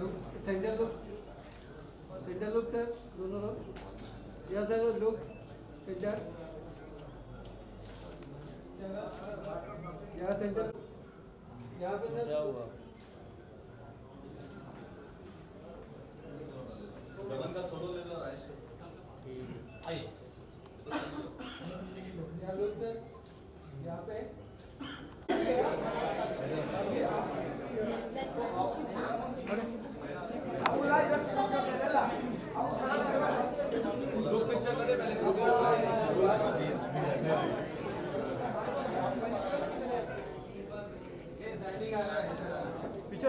Look centre look sir दोनों लोग या सर लुक सेंटर यहाँ सेंटर यहाँ पे सर गगन का सोलो ले लो आइए यहाँ लुक सर यहाँ पे ग्रुप पिक्चर करे पहले पीछे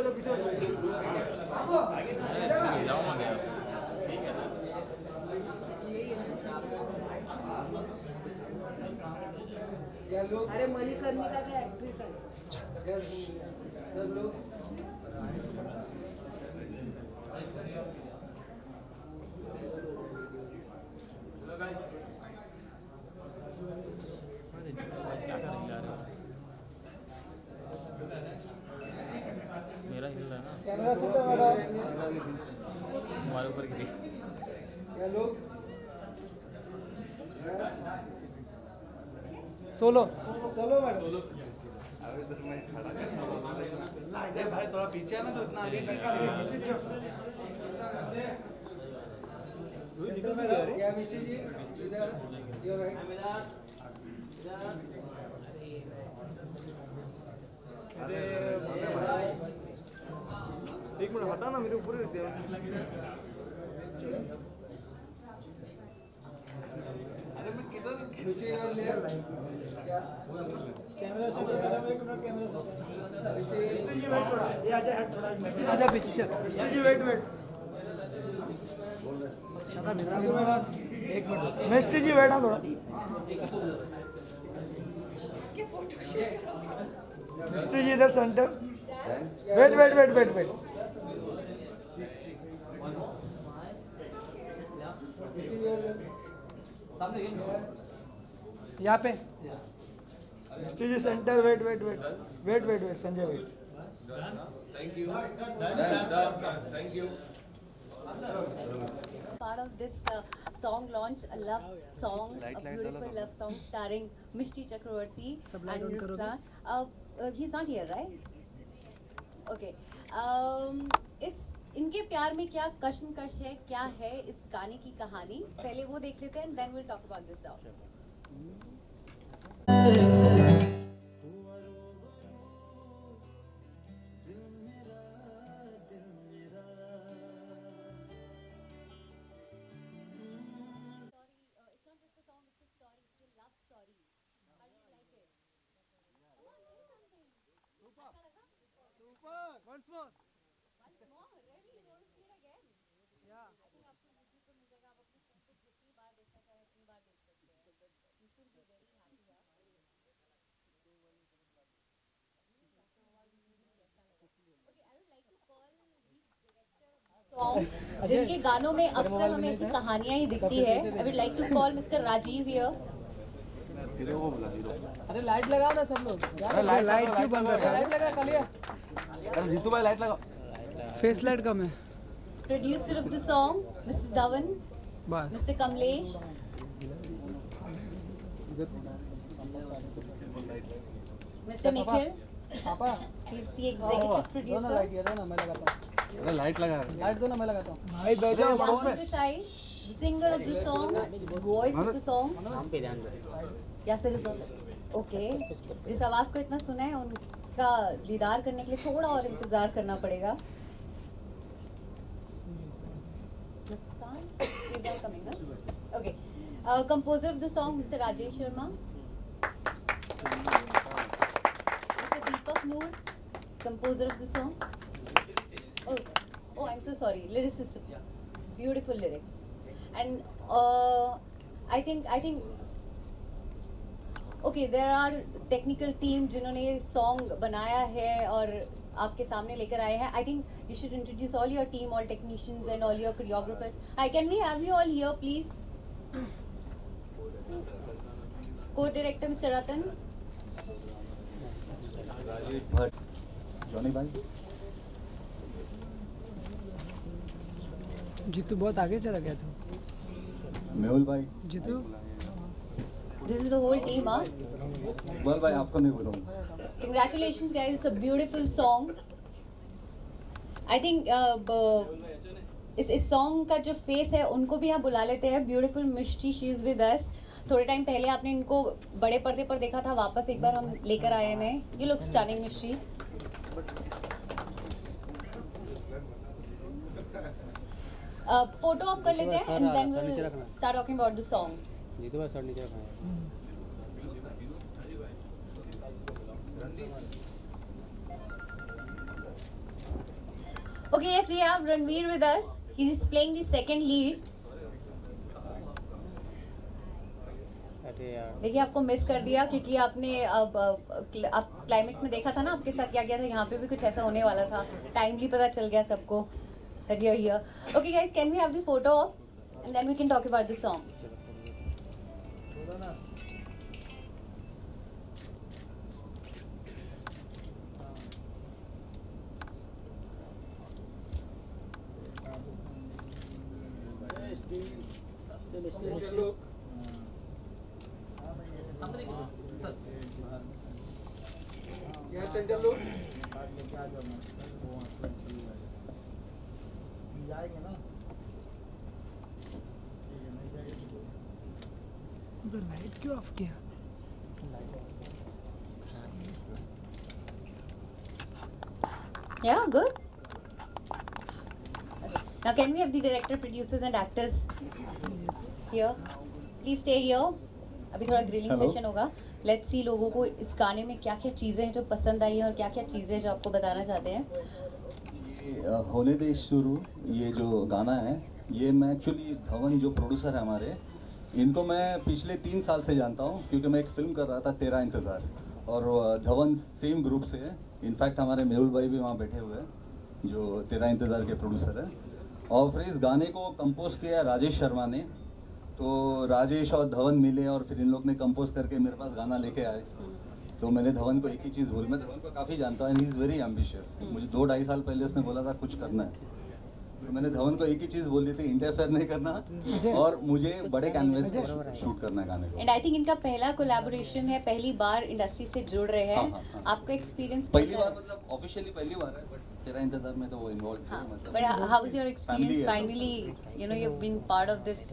लो अरे मणिकर्णिका का एक्ट्रेस है। सर लोग मेरा हिल रहा है ना कैमरा से तो मैडम हमारे ऊपर गिरी क्या लोग सोलो मैडम अरे भाई थोड़ा पीछे है ना तो इतना आगे क्या मिस्टी जी इधर योर राइट एक मिनट हटा ना मेरे ऊपर अरे मैं किधर मिस्टी योर लेयर क्या कैमरा से एक मिनट कैमरा से मिस्टी जी वेट थोड़ा ये आजा हेड थोड़ा आजा पीछे चल जी वेट एक मिनट मिस्टी जी बैठा थोड़ा मिस्टी जी इधर सेंटर वेट यहाँ पे Mishti ji centre wait Sanjay wait thank you Part of this song launch, a love song, a beautiful love song starring Mishti Chakravarti and Ruslan. He's not here, right? Okay. इनके प्यार में क्या कश्मकश है, क्या है इस गाने की कहानी, पहले वो देख लेते हैं and then we'll talk about this song. Once more. Really? You want to see it again? Yeah. I think आपको YouTube पे मिलेगा, आप अपने फोन पे जितनी बार देखना चाहें उतनी बार देख सकते हैं. You should be very happy here. Okay, I would like to call the director of the song, जिनके गानों में अक्सर हमें ऐसी कहानियाँ ही दिखती है. I would like to call Mr. Rajiv here. अरे लाइट लगाओ ना सब लोग. अरे लाइट क्यों बंद कर रहे हो? लाइट लगा कालिया. अरे जीतू भाई लाइट लगाओ. फेस लाइट कम है. Producer of the song, Mr. Dhawan, Mr. Kamlesh. Mr. Nikhil. पापा. He's the executive producer. Light ये दो ना मैं लगाता हूँ. अरे लाइट लगा. लाइट दो ना मैं लगाता हूँ. भाई बैठ जाओ. Yasir Desai, singer of the song, voice of the song. Yasir is on. Okay. जिस आवाज को इतना सुना है उनका दीदार करने के लिए थोड़ा और इंतजार करना पड़ेगा. The sound is not coming, huh? Okay. Composer of the song, Mr. Rajesh Sharma. Mr. Deepak Noor, composer of the song. Oh, I'm so sorry. Lyricist. Beautiful lyrics. And I think. Okay, there are technical team जिन्होंने ये song बनाया है और आपके सामने लेकर आए हैं. I think you should introduce all your team, all technicians and all your choreographers. Can we have you all here, please? Co-director Mr. Ratan. Rajeev Bhatt. Johnny भाई. जीतू बहुत आगे चला गया था। मेहुल भाई, Jitu This is the whole team, huh? Mehul भाई आपको नहीं बताऊँ। Congratulations, guys. It's a beautiful song. I think इस सॉन्ग का जो फेस है उनको भी यहाँ बुला लेते हैं। Beautiful Mishti, she is with us. थोड़े टाइम पहले आपने इनको बड़े पर्दे पर देखा था, वापस एक बार हम लेकर आए हैं। You look stunning Mishti. Photo आप कर लेते हैं and then will start talking about the song. Jeetu भाई सर नीचे रखना है। Okay, yes, we have Ranveer with us. He is playing the second lead. अरे यार देखिए आपको मिस कर दिया क्योंकि आपने अब आप क्लाइमेक्स में देखा था ना आपके साथ क्या किया था। यहाँ पे भी कुछ ऐसा होने वाला था। टाइमली पता चल गया सबको that you're here. Okay guys, can we have the photo up and then we can talk about the song. Light क्यों ऑफ किया? Yeah, good. Now can we have the director, producers and actors here? Please stay here. अभी थोड़ा grilling Hello. Session होगा. Let's see लोगों को इस गाने में क्या क्या चीज़ें हैं जो पसंद आई हैं और क्या क्या चीज़ें हैं जो आपको बताना चाहते हैं. ये होने दे शुरू, ये जो गाना है ये मैं एक्चुअली धवन जो प्रोड्यूसर है हमारे, इनको मैं पिछले 3 साल से जानता हूँ क्योंकि मैं एक फिल्म कर रहा था तेरा इंतज़ार, और धवन सेम ग्रुप से है. इनफैक्ट हमारे मेहुल भाई भी वहाँ बैठे हुए हैं जो तेरा इंतज़ार के प्रोड्यूसर है. और फिर इस गाने को कंपोज किया राजेश शर्मा ने. तो राजेश और धवन मिले और फिर इन लोग ने कंपोज करके मेरे पास गाना लेके आए. तो मैंने धवन को एक ही चीज़ बोली, मैं धवन को काफ़ी जानता हूँ, ही इज़ वेरी एम्बिशियस. मुझे 2-2.5 साल पहले उसने बोला था कुछ करना है, तो मैंने धवन को एक ही चीज़ बोली थी, इंटरफेयर नहीं करना और मुझे बड़े कैनवस पे शूट करना है गाने को. एंड आई थिंक इनका पहला कोलैबोरेशन है, पहली बार इंडस्ट्री से जुड़ रहे हैं. हाँ. आपका एक्सपीरियंस पहली कैसा बार है? मतलब ऑफिशियली पहली बार है, बट तेरा इंतजार में तो वो इन्वॉल्व थे. हाँ, मतलब but how was your experience Family है सब. finally, you know, you've been part of this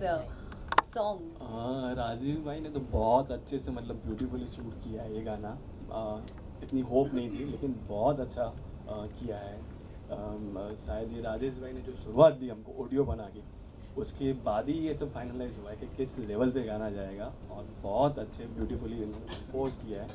song. हाँ, राजीव भाई ने तो बहुत अच्छे से मतलब ब्यूटीफुली शूट किया है ये गाना. इतनी होप नहीं थी लेकिन बहुत अच्छा किया है. शायद ये राजेश भाई ने जो शुरुआत दी हमको ऑडियो बना के, उसके बाद ही ये सब फाइनलाइज हुआ है कि किस लेवल पे गाना जाएगा, और बहुत अच्छे ब्यूटीफुली कंपोज किया है.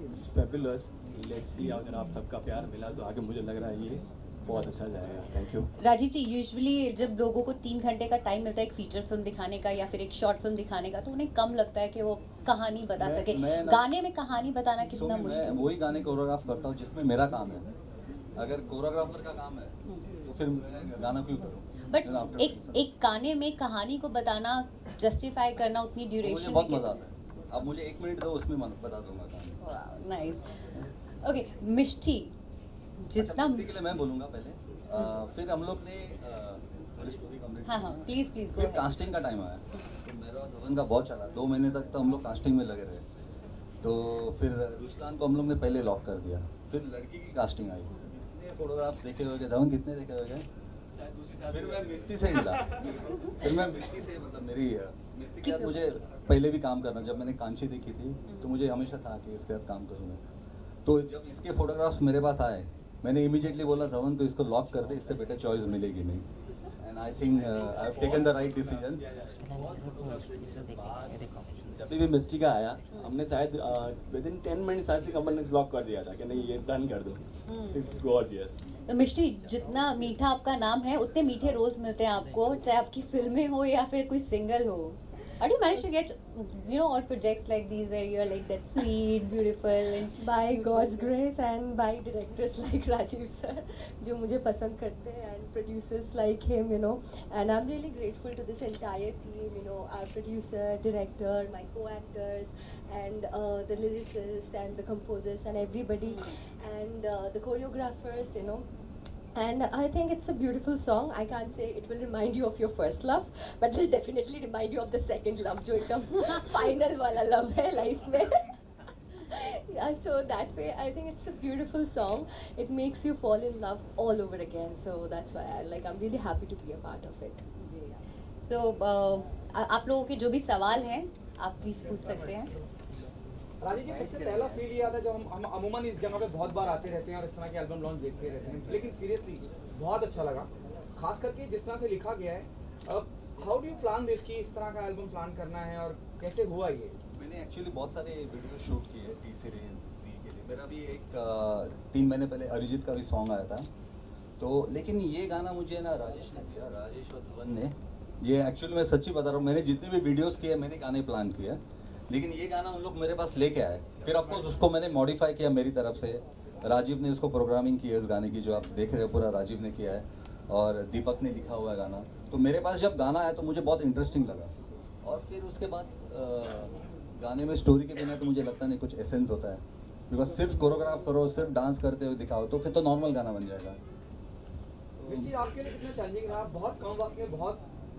It's fabulous. लेट्स सी, अगर आप सबका प्यार मिला तो आगे मुझे लग रहा है ये बहुत अच्छा जाएगा. Thank you. Rajeev ji, usually जब लोगों को 3 घंटे का टाइम मिलता है एक फीचर फिल्म दिखाने का या फिर एक शॉर्ट फिल्म दिखाने का, तो उन्हें कम लगता है कि वो कहानी बता सके. गाने में कहानी बताना कितना मैं मुश्किल है. वही गाने कोरियोग्राफ करता हूँ जिसमें मेरा काम है. अगर कोरियोग्राफर का काम है तो फिर मैं गाना क्यों करूँ. बट एक गाने में कहानी को बताना, जस्टिफाई करना उतनी मुझे ड्यूरेशन बहुत मजा आता है. अब मुझे 1 मिनट दो, उसमें बता दूंगा कहानी. नाइस. ओके मिष्टी, जितना अच्छा, के लिए मैं बोलूँगा पहले. फिर हम लोग ने स्टोरी कंप्लीट. हाँ प्लीज प्लीज फिर कास्टिंग का टाइम आया तो मेरा और धवन का बहुत चला. 2 महीने तक तो हम लोग कास्टिंग में लगे रहे. तो फिर रुस्तान को हम लोग ने पहले लॉक कर दिया. फिर लड़की की कास्टिंग आई. कितने फोटोग्राफ देखे हुए, धवन कितने देखे हुए. फिर मैं मिस्ती से हिला. फिर मैं मिस्ती से मतलब मेरी मिस्ती के साथ मुझे पहले भी काम करना. जब मैंने कांची देखी थी तो मुझे हमेशा था कि इसके साथ काम करूँगा. तो जब इसके फोटोग्राफ्स मेरे पास आए, मैंने इमीडिएटली बोला धवन को इसको लॉक कर दे, इससे बेटर चॉइस मिलेगी नहीं. And I think I have taken the right decision. जब भी मिस्टी का आया, हमने शायद विद इन 10 मिनट्स शायद से कंपनी ने लॉक कर दिया था कि नहीं ये डन कर दो. It's gorgeous. तो मिष्टी, जितना मीठा आपका नाम है उतने मीठे रोज मिलते हैं आपको, चाहे आपकी फिल्में हो या फिर कोई सिंगल हो. How do you manage to get, you know, all projects like these where you're like that sweet, beautiful and by God's grace and by directors like Rajiv sir, जो मुझे पसंद करते हैं, and producers like him, you know, and I'm really grateful to this entire team, you know, our producer, director, my co-actors, and the lyricists and the composers and everybody, and the choreographers, you know. And I think it's a beautiful song. I can't say it will remind you of your first love, but it will definitely remind you of the second love, जो एकदम final वाला love है life में. Yeah, so that way I think it's a beautiful song. It makes you fall in love all over again. So that's why I'm really happy to be a part of it. So आप लोगों के जो भी सवाल हैं आप please पूछ सकते हैं. राजीव जी, सबसे पहला फील ये आता है जब हम अमूमन इस जगह पे बहुत बार आते रहते हैं और इस तरह के एल्बम लॉन्च देखते रहते हैं, लेकिन सीरियसली बहुत अच्छा लगा, खास करके जिस तरह से लिखा गया है. How do you plan this कि इस तरह का एल्बम प्लान करना है और कैसे हुआ ये? मैंने एक्चुअली बहुत सारे वीडियो शूट किए टी सीरीज सी के लिए. मेरा भी एक 3 महीने पहले अरिजीत का भी सॉन्ग आया था. तो लेकिन ये गाना मुझे ना राजेश ने दिया, राजेश और धवन ने. ये एक्चुअली मैं सच्ची बता रहा हूँ, मैंने जितने भी वीडियोस किए मैंने गाने प्लान किया, लेकिन ये गाना उन लोग मेरे पास लेके आए. फिर ऑफकोर्स उसको मैंने मॉडिफाई किया मेरी तरफ से. राजीव ने उसको प्रोग्रामिंग की है इस गाने की, जो आप देख रहे हो पूरा राजीव ने किया है, और दीपक ने लिखा हुआ है गाना. तो मेरे पास जब गाना आया तो मुझे बहुत इंटरेस्टिंग लगा. और फिर उसके बाद गाने में स्टोरी के बिना तो मुझे लगता नहीं कुछ एसेंस होता है, बिकॉज सिर्फ कोरियोग्राफ करो, सिर्फ डांस करते हुए दिखाओ तो फिर तो नॉर्मल गाना बन जाएगा. इस चीज आपके लिए कितना चैलेंजिंग रहा? बहुत कम वक्त में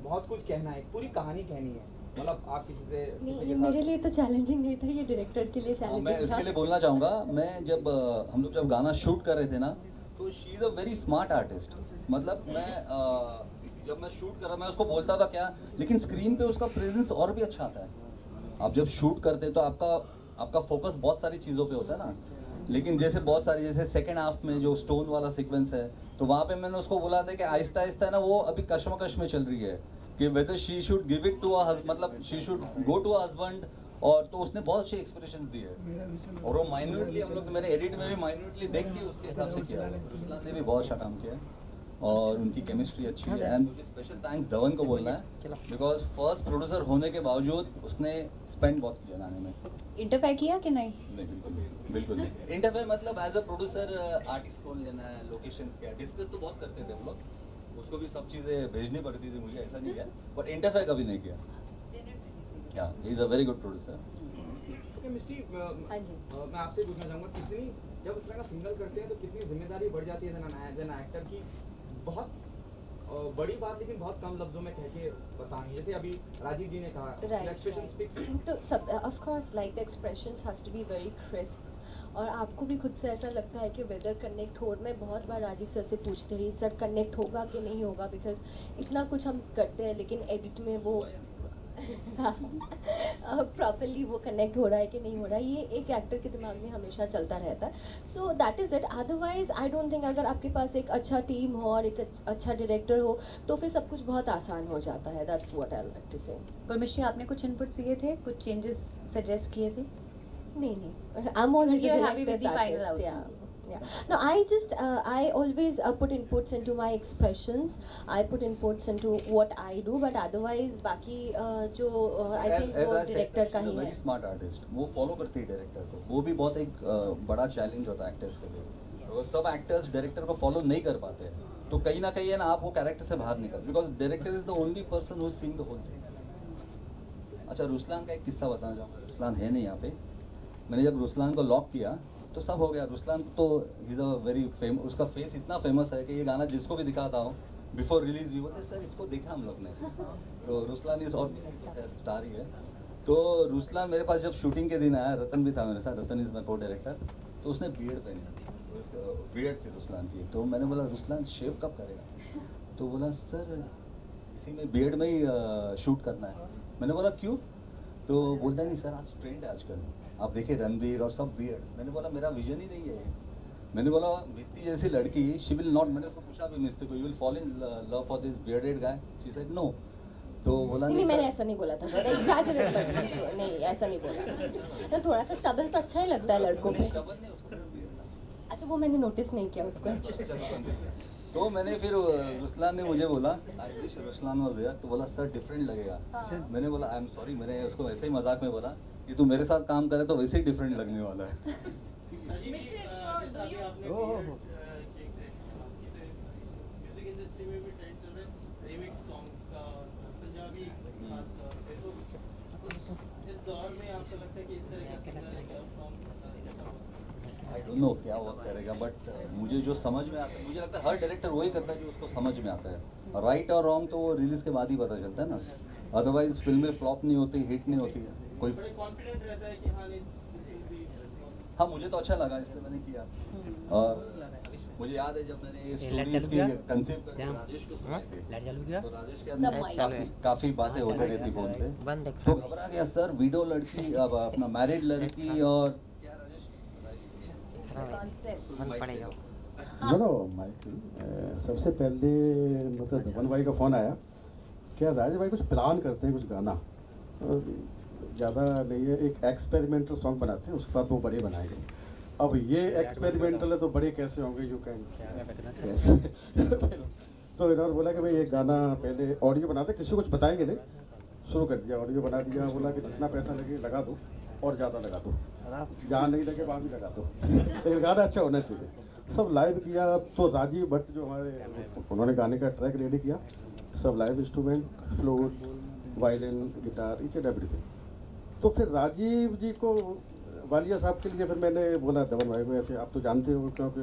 बहुत कुछ कहना है, पूरी कहानी कहनी है, मतलब आप किसी के साथ. मेरे लिए तो चैलेंजिंग नहीं था, ये डायरेक्टर के लिए चैलेंजिंग था. मैं इसके लिए बोलना चाहूँगा, मैं जब हम लोग जब गाना शूट कर रहे थे ना, तो she is a very smart artist. मतलब मैं जब मैं शूट कर रहा, मैं उसको बोलता था क्या, लेकिन स्क्रीन पे उसका प्रेजेंस और भी अच्छा आता है. आप जब शूट करते तो आपका फोकस बहुत सारी चीज़ों पे होता है ना, लेकिन जैसे बहुत सारी, जैसे सेकेंड हाफ में जो स्टोन वाला सीक्वेंस है, तो वहाँ पे मैंने उसको बोला था कि आहिस्ता आहिस्ता है ना वो अभी कशमकश में चल रही है कि whether she should give it to a मतलब she should go to a husband. और तो उसने बहुत अच्छे एक्सप्रेशंस दिए, और वो माइन्यूटली हम लोग मैंने एडिट में भी माइन्यूटली देख के उसके हिसाब से किया. रुसलान ने भी बहुत अच्छा काम किया और उनकी केमिस्ट्री अच्छी है. एंड मुझे स्पेशल थैंक्स धवन को बोलना है, बिकॉज फर्स्ट प्रोड्यूसर होने के बावजूद उसने स्पेंड बहुत किया गाने में. इंटरफेयर किया कि नहीं? बिल्कुल नहीं. इंटरफेयर मतलब एज अ प्रोड्यूसर आर्टिस्ट कौन लेना है, लोकेशंस क्या, डिस्कस तो बहुत करते थे हम लोग, उसको भी सब चीज़ें भेजनी पड़ती थी मुझे, ऐसा नहीं किया, बट इंटरफेयर कभी नहीं किया. या he is a very good producer. Okay Mishti, मैं आपसे पूछना चाहूँगा, कितनी जब इस तरह का सिंगल करते हैं तो कितनी जिम्मेदारी बढ़ जाती है एज एन एक्टर की? बहुत बड़ी बात लेकिन बहुत कम लफ्जों में कह के बतानी, जैसे अभी राजीव जी ने कहा, एक्सप्रेशन स्पीक्स. तो सब of course like the expressions has to be very crisp. और आपको भी खुद से ऐसा लगता है कि वेदर कनेक्ट हो. मैं बहुत बार राजीव सर से पूछती रही, सर कनेक्ट होगा कि नहीं होगा, बिकॉज इतना कुछ हम करते हैं लेकिन एडिट में वो प्रॉपरली वो कनेक्ट हो रहा है कि नहीं हो रहा है, ये एक एक्टर के दिमाग में हमेशा चलता रहता है. So that is it. Otherwise I don't think, अगर आपके पास एक अच्छा टीम हो और एक अच्छा डायरेक्टर हो तो फिर सब कुछ बहुत आसान हो जाता है. That's what I like to say. परमिश्री, आपने कुछ इनपुट्स दिए थे, कुछ चेंजेस सजेस्ट किए थे? नहीं, I'm always You're happy with the final outcome. Yeah. No, I always put inputs into my expressions. I put inputs into what I do, but otherwise बाकी जो I think वो director का ही है. Very smart artist. वो follow करते हैं director को. वो भी बहुत एक बड़ा challenge होता है actors के लिए. और सब actors director को follow नहीं कर पाते. तो कहीं ना कहीं है ना, आप वो character से बाहर निकल. Because director is the only person who sing the whole thing. अच्छा, रुसलान का एक किस्सा बताना चाहूँगा. रुसलान है नहीं यहाँ पे. मैंने जब रुसलान को लॉक किया तो सब हो गया. रुसलान तो इज़ अ वेरी फेमस, उसका फेस इतना फेमस है कि ये गाना जिसको भी दिखाता हूँ बिफोर रिलीज भी बोलते सर इसको देखा हम लोग ने. तो रुसलान इज और स्टार ही है. तो रुसलान मेरे पास जब शूटिंग के दिन आया, रतन भी था मेरे साथ, रतन इज़ माई को डायरेक्टर. तो उसने बियर्ड पहनी, बियर्ड थी रुसलान की. तो मैंने बोला रुसलान शेव कब करेगा? तो बोला सर इसी में बियर्ड में ही शूट करना है. मैंने बोला क्यों? तो बोलता नहीं सर आज ट्रेंड है आजकल, आप देखिए रणबीर और सब बियर्ड. मैंने बोला मेरा विजन ही नहीं है. मैंने बोला मिस्ती जैसी लड़की शी विल नॉट. मैंने उसको पूछा भी मिस्ती को, you will fall in love for this bearded guy? She said no. तो बोला नहीं, मैंने ऐसा नहीं बोला था सर, एग्जैजरेट मत कीजिए. नहीं, ऐसा नहीं बोला. तो थोड़ा सा स्टबल तो अच्छा ही लगता है लड़कों में. अच्छा, वो मैंने नोटिस नहीं किया उसको. तो मैंने फिर रुसलान ने मुझे बोला I wish Ruslaan was here. तो बोला सर डिफरेंट लगेगा. मैंने बोला आई एम सॉरी. मैंने उसको वैसे ही मजाक में बोला कि तू मेरे साथ काम करे तो वैसे ही डिफरेंट लगने वाला है. म्यूजिक इंडस्ट्री में भी ट्रेंड चल रहा है रीमिक्स सॉन्ग्स का, पंजाबी खास तौर पे. तो इस दौर में आपको लगता है कि इस तरह का सॉन्ग नो क्या वर्क करेगा, बट मुझे जो समझ में आता है, मुझे लगता है हर डायरेक्टर वही करता है जो उसको समझ में आता है। राइट और रॉन्ग तो वो रिलीज के बाद ही पता चलता है ना, अदरवाइज फिल्में फ्लॉप नहीं होती, हिट नहीं होती है कोई। बड़े कॉन्फिडेंट रहता है कि हाँ नहीं this will be- हाँ मुझे तो अच्छा लगा इसलिए मैंने किया। और मुझे याद है जब मैंने ये स्टोरी इसकी कंसीव करके राजेश को सुनाई थी, तो राजेश के अंदर काफ़ी बातें होते रहती फोन पे, तो घबरा गया सर, वीडियो लड़की, अब अपना मैरिड लड़की और नो माइकल, सबसे पहले मतलब धवन भाई का फ़ोन आया, क्या राजेश भाई कुछ प्लान करते हैं कुछ गाना, ज़्यादा नहीं है, एक एक्सपेरिमेंटल सॉन्ग बनाते हैं, उसके बाद वो बड़े बनाएंगे। अब ये एक्सपेरिमेंटल है तो बड़े कैसे होंगे, यू कैन कैसे तो इन्होंने बोला कि भाई ये गाना पहले ऑडियो बनाते, किसी को कुछ बताएंगे नहीं, शुरू कर दिया, ऑडियो बना दिया, बोला कि जितना पैसा लगे लगा दो और ज़्यादा लगा दो, जहाँ नहीं लगे वहाँ भी लगा दो, लेकिन गाना अच्छा होना चाहिए। सब लाइव किया, तो राजीव भट्ट जो हमारे, उन्होंने गाने का ट्रैक रेडी किया, सब live instrument, flute, violin, guitar, each and everything. तो फिर राजीव जी को, वालिया साहब के लिए फिर मैंने बोला धवन भाई को, ऐसे आप तो जानते हो क्योंकि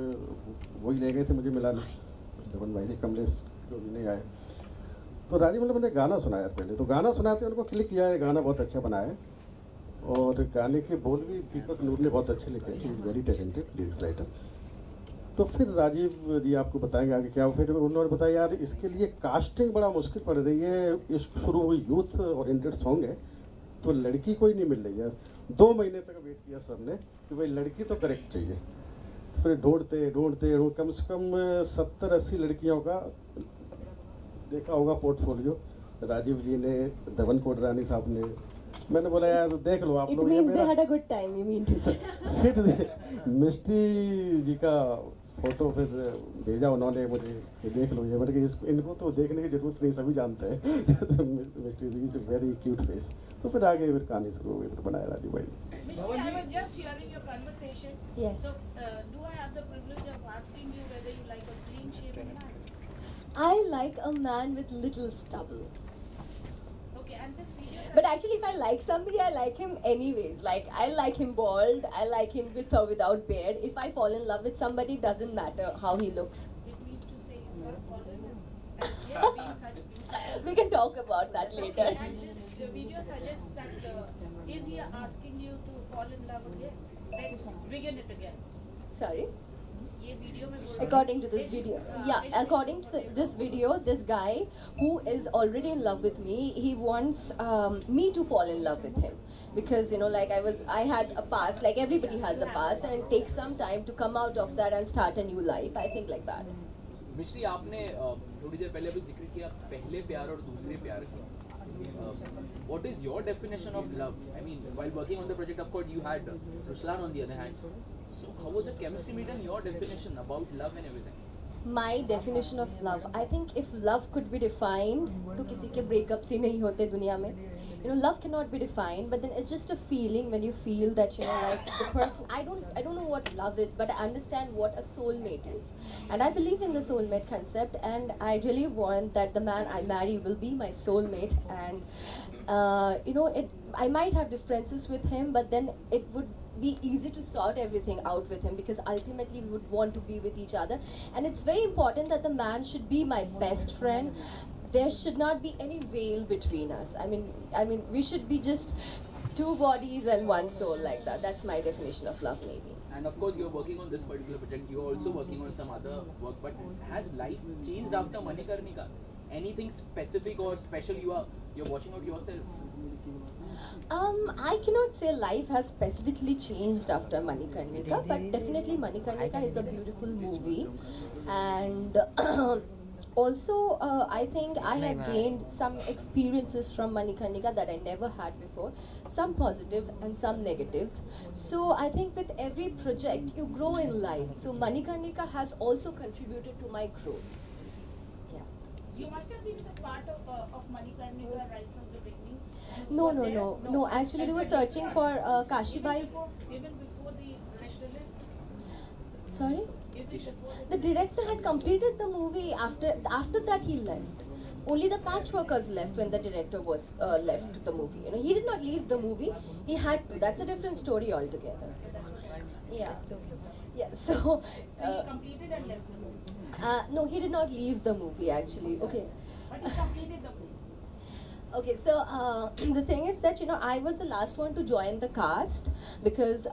वही ले गए थे मुझे मिलाने, धवन भाई जी, कमलेश जो भी नहीं आए, तो राजीव मतलब मैंने गाना सुनाया पहले, तो गाना सुनाते उनको क्लिक किया है, गाना बहुत अच्छा बनाया है, और गाने के बोल भी दीपक नूर ने बहुत अच्छे लिखे, he is very talented lyrics writer. तो फिर राजीव जी आपको बताएंगे आगे क्या, फिर उन्होंने बताया यार इसके लिए कास्टिंग बड़ा मुश्किल पड़ रही है, इश्क शुरू हुई यूथ ओरिएंटेड सॉन्ग है, तो लड़की कोई नहीं मिल रही है। 2 महीने तक वेट किया सर ने कि भाई लड़की तो करेक्ट चाहिए, फिर ढूंढते कम से कम 70-80 लड़कियों का देखा होगा पोर्टफोलियो, राजीव जी ने, धवन कोडरानी साहब ने, मैंने बोला यार देख लो आप It लोग, means they had a good time, you mean to say. फिर मिस्टी जी का फोटो फिर भेजा उन्होंने मुझे कि देख लो ये, मतलब कि इनको तो देखने की जरूरत नहीं, सभी जानते हैं मिस्टी जी इज वेरी क्यूट फेस। तो फिर आगे फिर कहानी शुरू हुई, फिर बनाया राजीव भाई ने। Mishti, I was just hearing your conversation. Yes. So, do I have the privilege of asking you whether you like a clean-shaven man? I like a man with little stubble. Okay, and this video. But actually, if I like somebody, I like him anyways. Like, I like him bald, I like him with or without beard. If I fall in love with somebody, doesn't matter how he looks. It means to say you are falling in love. And yet being such beautiful. We can talk about that later. Okay, and this video suggests that is he asking you to fall in love again? Let's begin it again. Sorry? ये video में बोल रहा According to है, this इस- video, हाँ, yeah, इस- according to this video, this guy who is already in love with me, he wants me to fall in love with him, because you know, like I had a past, like everybody has a past, and it takes some time to come out of that and start a new life. I think like that. मिश्री, आपने थोड़ी देर पहले अभी जिक्र किया पहले प्यार और दूसरे प्यार का। What is your definition of love? I mean, while working on the project, of course, you had Ruslan on the other hand. So, how was the chemistry meet and your definition about love and everything? My definition of love, I think if love could be defined, तो किसी के breakups ही नहीं होते दुनिया में. You know, love cannot be defined, but then it's just a feeling when you feel that, you know, like the person, I don't know what love is, but I understand what a soulmate is. And I believe in the soulmate concept, and I really want that the man I marry will be my soulmate. And you know, I might have differences with him, but then it would be easy to sort everything out with him, because ultimately we would want to be with each other. And it's very important that the man should be my best friend. There should not be any veil between us. I mean, we should be just 2 bodies and 1 soul, like that. That's my definition of love, maybe. And of course, you're working on this particular project. You're also working on some other work. But has life changed after Manikarnika? Anything specific or special you're watching out yourself? I cannot say life has specifically changed after Manikarnika, but definitely Manikarnika is a beautiful movie, and also I think I have gained some experiences from Manikarnika that I never had before, some positive and some negatives. So I think with every project you grow in life. So Manikarnika has also contributed to my growth. Yeah. You must have been the part of Manikarnika right from the beginning. No. Actually, they were searching for Kashibai. Even before the director left. Sorry? Even before The director had completed the movie. After that, he left. Only the patchworkers left when the director was left the movie. You know, he did not leave the movie. He had to. That's a different story altogether. Yeah. Yeah, so So he completed and left the movie. no, he did not leave the movie actually. Okay. But he completed the movie. Okay, so the thing is that, you know, I was the last one to join the cast because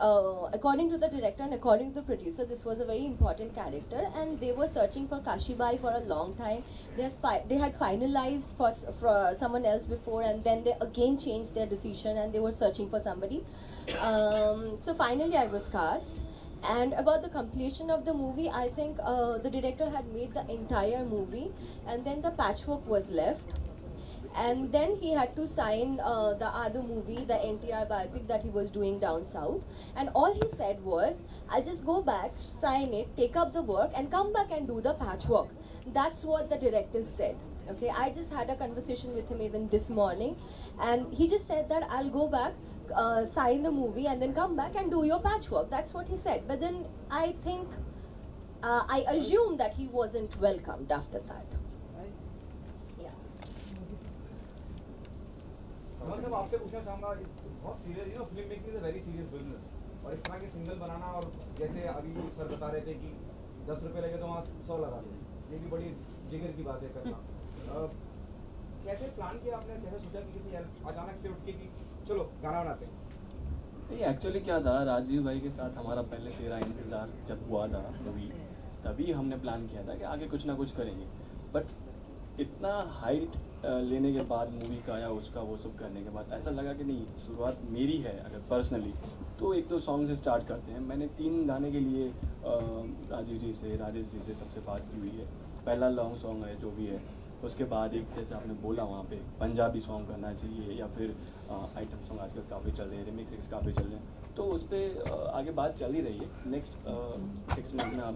according to the director and according to the producer, this was a very important character, and they were searching for Kashibai for a long time. They had finalized for someone else before, and then they again changed their decision and they were searching for somebody. So finally I was cast. And about the completion of the movie, I think the director had made the entire movie, and then the patchwork was left. And then he had to sign the other movie, the NTR biopic that he was doing down south. And all he said was, I'll just go back, sign it, take up the work, and come back and do the patchwork. That's what the director said. Okay, I just had a conversation with him even this morning, and he just said that I'll go back, sign the movie, and then come back and do your patchwork. That's what he said. But then I think, I assume that he wasn't welcomed after that. मैं सब आपसे पूछना चाहूँगा, बहुत serious, you know, film making is a very serious business, और इस तरह के सिंगल बनाना, और जैसे अभी सर बता रहे थे कि 10 रुपए लगे तो वहाँ 100 लगा दो, ये भी बड़ी जिगर की बात है करना। कैसे प्लान किया आपने, कैसे सोचा कि किसी अचानक से उठ के कि चलो गाना बनाते हैं? नहीं, एक्चुअली क्या था, राजीव भाई के साथ हमारा पहले तेरा इंतज़ार जब हुआ था तभी हमने प्लान किया था कि आगे कुछ ना कुछ करेंगे। बट इतना हाइट लेने के बाद मूवी का या उसका वो सब करने के बाद ऐसा लगा कि नहीं, शुरुआत मेरी है अगर पर्सनली, तो एक तो सॉन्ग से स्टार्ट करते हैं। मैंने 3 गाने के लिए राजीव जी से, राजेश जी से सबसे बात की हुई है। पहला लॉन्ग सॉन्ग है जो भी है, उसके बाद एक जैसे आपने बोला वहाँ पे पंजाबी सॉन्ग करना चाहिए, या फिर आइटम सॉन्ग आजकल काफ़ी चल रहे हैं, रिमिक्स काफ़ी चल रहे हैं, तो उस पर आगे बात चल ही रही है। नेक्स्ट 6 मंथ में आप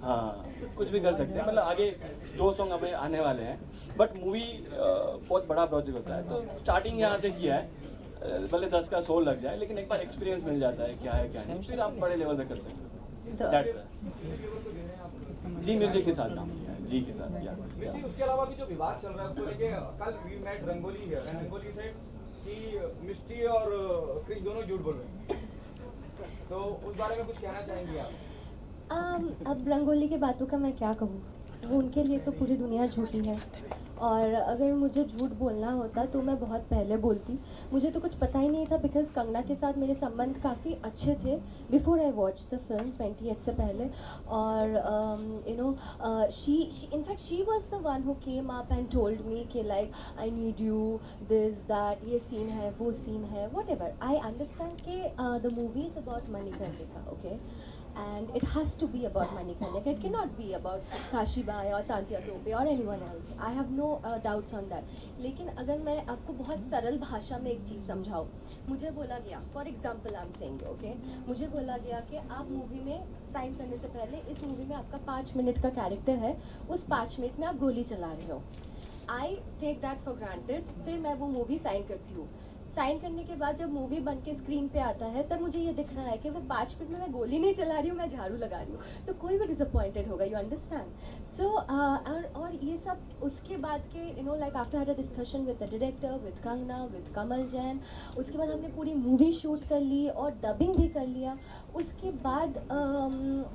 हाँ कुछ भी कर सकते हैं, मतलब आगे 2 सॉन्ग हमें आने वाले हैं। बट मूवी बहुत बड़ा प्रोजेक्ट होता है, तो स्टार्टिंग यहाँ से किया है, भले 10 का 100 लग जाए, लेकिन एक बार एक्सपीरियंस मिल जाता है क्या है क्या नहीं, फिर आप बड़े लेवल पे कर सकते हो। दैट्स जी म्यूजिक के साथ काम किया है, जी के साथ या उसके अलावा भी जो विवाद चल रहा है उसको लेके, कल वी मेट रंगोली है, रंगोली से कि मिस्टी और क्रिश दोनों झूठ बोल रहे हैं, तो उस बारे में कुछ कहना चाहेंगे आप? अब रंगोली की बातों का मैं क्या कहूँ, वो उनके लिए तो पूरी दुनिया झूठी है, और अगर मुझे झूठ बोलना होता तो मैं बहुत पहले बोलती। मुझे तो कुछ पता ही नहीं था, बिकॉज कंगना के साथ मेरे संबंध काफ़ी अच्छे थे before I watch the film 28 से पहले। और you know she in fact she was the one who came up and told me कि like I need you this that, ये सीन है वो सीन है, वट एवर। आई अंडरस्टैंड कि the movie is about Manikarnika, okay, and it has to be about Manikarnika. It cannot be about Kashibai or Tantia Tope or anyone else. I have no doubts on that. लेकिन अगर मैं आपको बहुत सरल भाषा में एक चीज़ समझाऊँ, मुझे बोला गया, for example I am saying, okay, मुझे बोला गया कि आप मूवी में साइन करने से पहले इस मूवी में आपका 5 मिनट का कैरेक्टर है, उस 5 मिनट में आप गोली चला रहे हो। I take that for granted, फिर मैं वो मूवी साइन करती हूँ। साइन करने के बाद जब मूवी बन के स्क्रीन पे आता है, तब मुझे ये दिख रहा है कि वो 5 मिनट में मैं गोली नहीं चला रही हूँ, मैं झाड़ू लगा रही हूँ, तो कोई भी डिसअपॉइंटेड होगा, यू अंडरस्टैंड। सो और ये सब उसके बाद के, you know, like after had a discussion with the director, with Kangana, with Kamal Jain, उसके बाद हमने पूरी मूवी शूट कर ली और डबिंग भी कर लिया। उसके बाद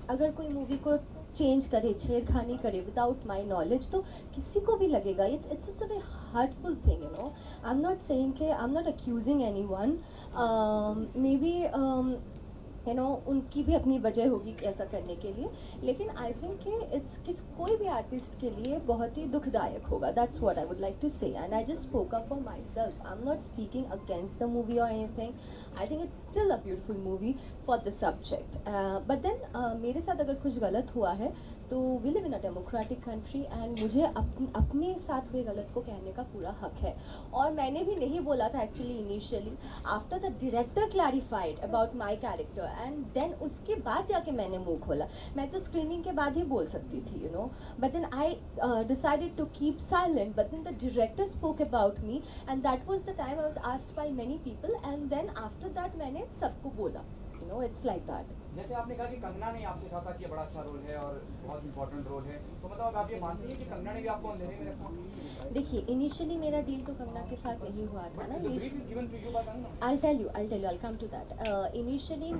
अगर कोई मूवी को चेंज करे, छेड़खानी करे विदाउट माई नॉलेज, तो किसी को भी लगेगा it's a very heartful thing, you know. I am not saying कि I am not accusing anyone, maybe you know उनकी भी अपनी वजह होगी ऐसा करने के लिए, लेकिन आई थिंक कि कोई भी आर्टिस्ट के लिए बहुत ही दुखदायक होगा। That's what I would like to say, and I just spoke up for myself. I am not speaking against the movie और anything, I think it's still a beautiful movie for the subject. But then मेरे साथ अगर कुछ गलत हुआ है तो we live in a democratic country, and मुझे अपने साथ हुए गलत को कहने का पूरा हक है। और मैंने भी नहीं बोला था actually initially, after the director clarified about my character, and then उसके बाद जाके मैंने मुंह खोला। मैं तो स्क्रीनिंग के बाद ही बोल सकती थी, you know, but then I decided to keep silent, but then the director spoke about me, and that was the time I was asked by many people, and then after that मैंने सबको बोला, you know, it's like that. जैसे आपने कहा कि कंगना ने आपसे कहा था कि ये बड़ा अच्छा रोल है और बहुत इंपॉर्टेंट रोल है, तो मतलब आप ये मानती हैं कि कंगना ने भी आपको अंधेरे में रखा? देखिए, इनिशियली मेरा डील तो कंगना के साथ नहीं हुआ था ना। I'll tell you, I'll come to that. Initially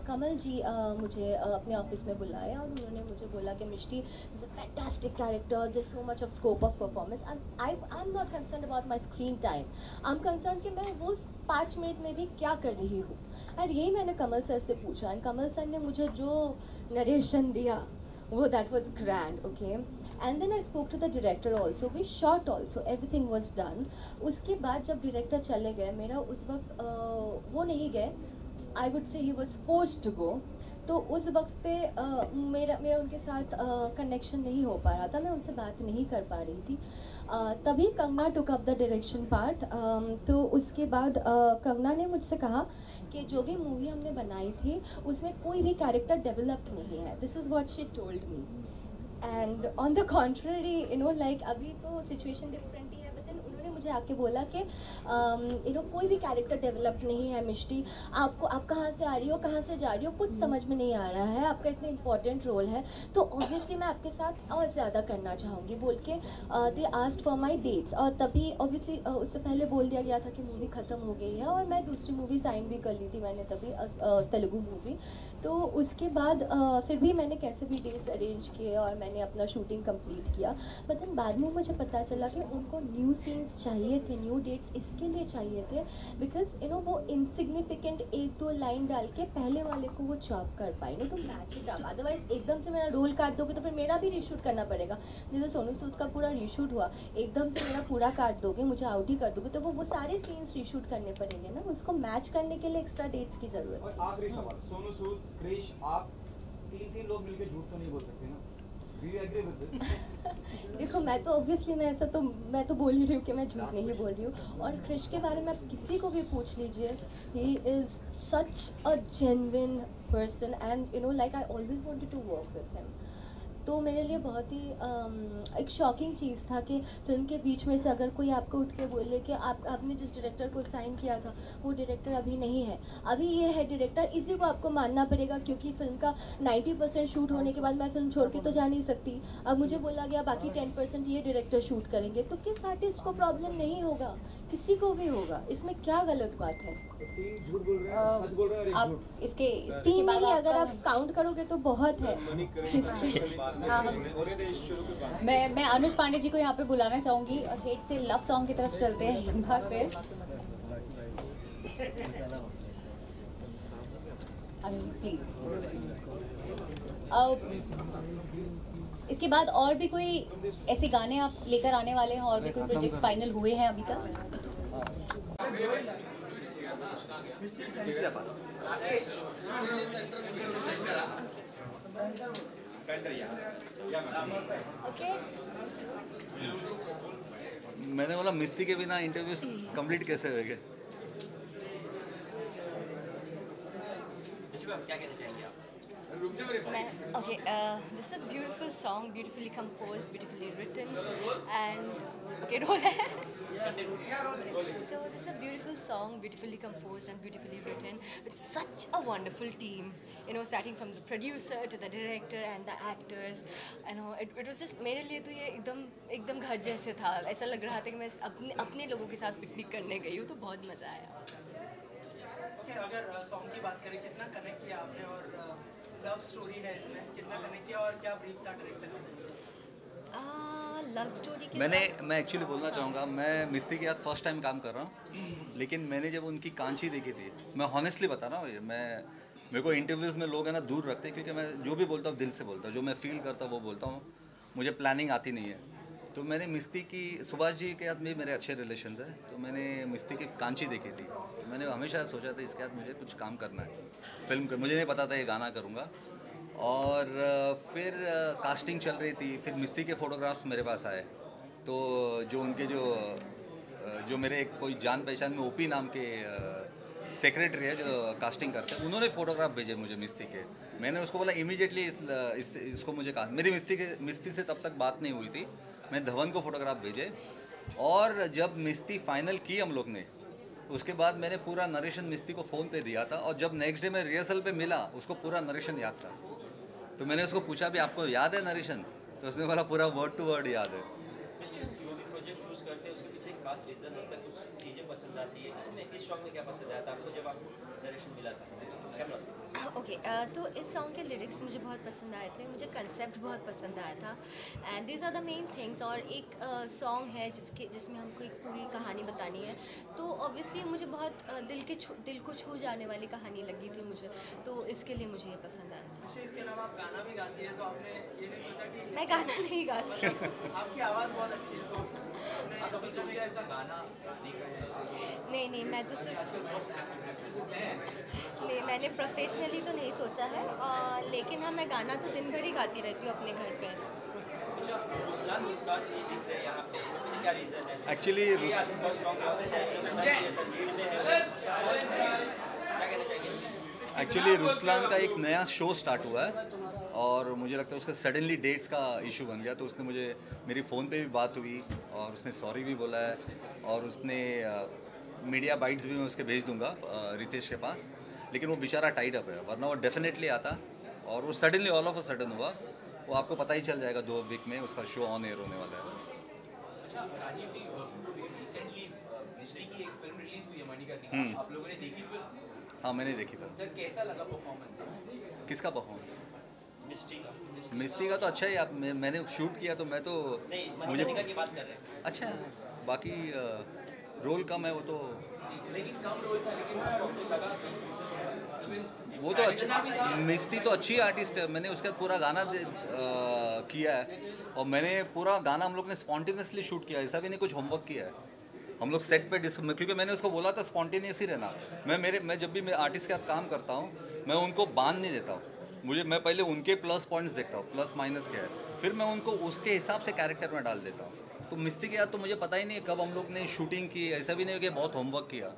कमल जी मुझे अपने ऑफिस में बुलाया और उन्होंने मुझे बोला कि Mishti is a fantastic character, there so much of scope of performance. I am not concern about my screen time, I am concern कि मैं वो 5 मिनट में भी क्या कर रही हूँ। और यही मैंने कमल सर से पूछा एंड कमल सर ने मुझे जो नरेशन दिया वो that was grand, okay. And then I spoke to the director also, we shot also, everything was done. उसके बाद जब डायरेक्टर चले गए, मेरा उस वक्त वो नहीं गए, I would say he was forced to go. तो उस वक्त पे मेरा उनके साथ कनेक्शन नहीं हो पा रहा था, मैं उनसे बात नहीं कर पा रही थी। तभी Kangana took up the direction part. तो उसके बाद कंगना ने मुझसे कहा कि जो भी मूवी हमने बनाई थी उसमें कोई भी कैरेक्टर डेवलप्ड नहीं है, this is what she told me. And on the contrary like अभी तो सिचुएशन डिफरेंट ही है, बट देन उन्होंने मुझे आके बोला कि कोई भी कैरेक्टर डेवलप्ड नहीं है मिष्टी, आप कहाँ से आ रही हो, कहाँ से जा रही हो, कुछ समझ में नहीं आ रहा है, आपका इतना इंपॉर्टेंट रोल है तो ऑब्वियसली मैं आपके साथ और ज़्यादा करना चाहूँगी बोल के they asked for my dates. और तभी ऑब्वियसली उससे पहले बोल दिया गया था कि मूवी ख़त्म हो गई है और मैं दूसरी मूवी साइन भी कर ली थी मैंने तभी, तेलुगु मूवी। तो उसके बाद फिर भी मैंने कैसे भी डेट्स अरेंज किए और मैंने अपना शूटिंग कंप्लीट किया। बट देन बाद में मुझे पता चला कि उनको न्यू सीन्स चाहिए थे, न्यू डेट्स इसके लिए चाहिए थे बिकॉज वो इनसिग्निफिकेंट 1-2 लाइन डाल के पहले वाले को वो चॉप कर पाए to match it up. Otherwise एकदम से मेरा रोल काट दोगे तो फिर मेरा भी रीशूट करना पड़ेगा। जैसे सोनू सूद का पूरा रीशूट हुआ, एकदम से मेरा पूरा काट दोगे, मुझे आउट ही कर दोगे, तो वो सारे सीन्स रीशूट करने पड़ेंगे ना, उसको मैच करने के लिए एक्स्ट्रा डेट्स की जरूरत है। आखिरी सवाल, सोनू सूद, क्रिश, आप तीन लोग मिलकर झूठ तो नहीं बोल सकते ना? Do you agree with this? देखो मैं तो ऑब्वियसली मैं तो बोल ही रही हूँ कि मैं झूठ नहीं बोल रही हूँ। और क्रिश के बारे में आप किसी को भी पूछ लीजिए, he is such a genuine person and like I always wanted to work with him. तो मेरे लिए बहुत ही एक शॉकिंग चीज़ था कि फिल्म के बीच में से अगर कोई आपको उठ के बोले कि आपने जिस डायरेक्टर को साइन किया था वो डायरेक्टर अभी नहीं है, अभी ये है डायरेक्टर, इसी को आपको मानना पड़ेगा क्योंकि फिल्म का 90% शूट होने के बाद मैं फिल्म छोड़ के तो जा नहीं सकती। अब मुझे बोला गया बाकी 10% ये डायरेक्टर शूट करेंगे, तो किस आर्टिस्ट को प्रॉब्लम नहीं होगा, किसी को भी होगा, इसमें क्या गलत बात है? झूठ बोल रहे हैं, सच बोल रहे हैं और एक झूठ। इसके 3 नहीं, अगर आप काउंट करोगे तो बहुत है। मैं अनुज पांडे जी को यहाँ पे बुलाना चाहूँगी और हेट से लव सॉन्ग की तरफ चलते हैं एक बार फिर। प्लीज इसके बाद और भी कोई ऐसे गाने आप लेकर आने वाले हैं, और भी कोई प्रोजेक्ट्स फाइनल हुए हैं अभी तक? ओके, मैंने बोला मिस्ती के बिना इंटरव्यूज कंप्लीट कैसे होंगे? क्या कहना चाहेंगे आप? Okay, this is a beautiful song, beautifully composed, beautifully written, and okay, roll hai. So this is a beautiful song, beautifully composed and beautifully written, with such a wonderful team. Starting from the producer to the director and the actors. It was just मेरे लिए तो ये एकदम घर जैसे था। ऐसा लग रहा था कि मैं अपने लोगों के साथ पिकनिक करने गई हूँ, तो बहुत मज़ा आया। Okay, अगर सॉन्ग की बात करें, कितना कनेक्ट किया आपने और लव स्टोरी है इसमें, कितना कनेक्ट किया और क्या ब्रीफ था डायरेक्टर ने? लव स्टोरी के मैं एक्चुअली बोलना चाहूँगा, मैं मिस्ती के साथ फर्स्ट टाइम काम कर रहा हूँ, लेकिन मैंने जब उनकी कांची देखी थी, मैं हॉनेस्टली बता रहा हूँ, मेरे को इंटरव्यूज़ में लोग है ना दूर रखते हैं, क्योंकि मैं जो भी बोलता हूँ दिल से बोलता हूँ, जो मैं फील करता हूँ वो बोलता हूँ, मुझे प्लानिंग आती नहीं है। तो मैंने मिस्ती की, सुभाष जी के साथ भी मेरे अच्छे रिलेशंस हैं, तो मैंने मिस्ती की कांची देखी थी, मैंने हमेशा सोचा था इसके साथ मुझे कुछ काम करना है, फिल्म कर, मुझे नहीं पता था ये गाना करूँगा। और फिर कास्टिंग चल रही थी, फिर मिस्ती के फ़ोटोग्राफ्स मेरे पास आए, तो जो उनके जो मेरे एक कोई जान पहचान में ओपी नाम के सेक्रेटरी है जो कास्टिंग करते हैं, उन्होंने फ़ोटोग्राफ भेजे मुझे मिस्ती के। मैंने उसको बोला इमीडिएटली इसको मुझे कहा, मेरी मिस्ती से तब तक बात नहीं हुई थी, मैं धवन को फ़ोटोग्राफ भेजे, और जब मिस्ती फाइनल की हम लोग ने, उसके बाद मैंने पूरा नरेशन मिस्ती को फ़ोन पे दिया था, और जब नेक्स्ट डे मैं रिहर्सल पे मिला उसको पूरा नरेशन याद था। तो मैंने उसको पूछा भी आपको याद है नरेशन, तो उसने बोला पूरा वर्ड टू वर्ड याद है। जो भी प्रोजेक्ट चूज करते हैं उसके पीछे एक खास रीज़न होता है, कुछ चीज़ें पसंद आती है। इसमें इस सॉन्ग में क्या पसंद आया था आपको जब आपको नरेशन मिला था? ओके तो इस सॉन्ग के लिरिक्स मुझे बहुत पसंद आए थे, मुझे कंसेप्ट बहुत पसंद आया था, and these are the main things. और एक सॉन्ग है जिसमें हमको एक पूरी कहानी बतानी है, तो ऑब्वियसली मुझे बहुत दिल को छू जाने वाली कहानी लगी थी मुझे, तो इसके लिए मुझे ये पसंद आया था। इसके अलावा आप गाना भी गाती हैं, तो आपने ये नहीं सोचा कि मैं गाना नहीं गाती आपकी आवाज़ बहुत अच्छी है, तो आपने सोचा ऐसा गाना गाने का है? नहीं, मैं तो सिर्फ नहीं, मैंने प्रोफेशनली तो नहीं सोचा है, लेकिन हाँ मैं गाना तो दिन भर ही गाती रहती हूँ अपने घर पे। एक्चुअली रुस्लान का एक नया शो स्टार्ट हुआ है, और मुझे लगता है उसका सडनली डेट्स का इशू बन गया, तो उसने मुझे मेरी फ़ोन पे भी बात हुई और उसने सॉरी भी बोला है, और उसने मीडिया बाइट्स भी मैं उसके भेज दूंगा रितेश के पास, लेकिन वो बेचारा टाइड अप है, वरना वो डेफिनेटली आता, और वो suddenly all of a sudden हुआ। वो आपको पता ही चल जाएगा 2 वीक में उसका शो ऑन एयर होने वाला है। अच्छा राजीव जी, रिसेंटली मिस्ट्री की एक फिल्म रिलीज हुई है मणिकर्णिका, आप लोगों ने देखी फिल्म? हाँ मैंने देखी फिल्म। सर कैसा लगा परफॉर्मेंस? किसका परफॉर्मेंस? मिस्टी का तो अच्छा ही, आप मैंने शूट किया तो मैं तो मुझे की बात कर रहे हैं। अच्छा, बाकी रोल कम है वो तो, लेकिन कम रोल था, लेकिन आपको लगा वो तो अच्छा, मिस्ती तो अच्छी आर्टिस्ट है। मैंने उसके बाद पूरा गाना किया है, और मैंने पूरा गाना हम लोग ने स्पॉन्टेनियसली शूट किया, ऐसा भी नहीं कुछ होमवर्क किया है। हम लोग सेट पे क्योंकि मैंने उसको बोला था स्पॉन्टेनियस ही रहना। मैं जब भी मैं आर्टिस्ट के साथ काम करता हूँ, मैं उनको बांध नहीं देता हूँ। मैं पहले उनके प्लस पॉइंट्स देखता हूँ, प्लस माइनस क्या है, फिर मैं उनको उसके हिसाब से कैरेक्टर में डाल देता हूँ। तो मिस्ती के बाद तो मुझे पता ही नहीं कब हम लोग ने शूटिंग की, ऐसा भी नहीं कि बहुत होमवर्क किया,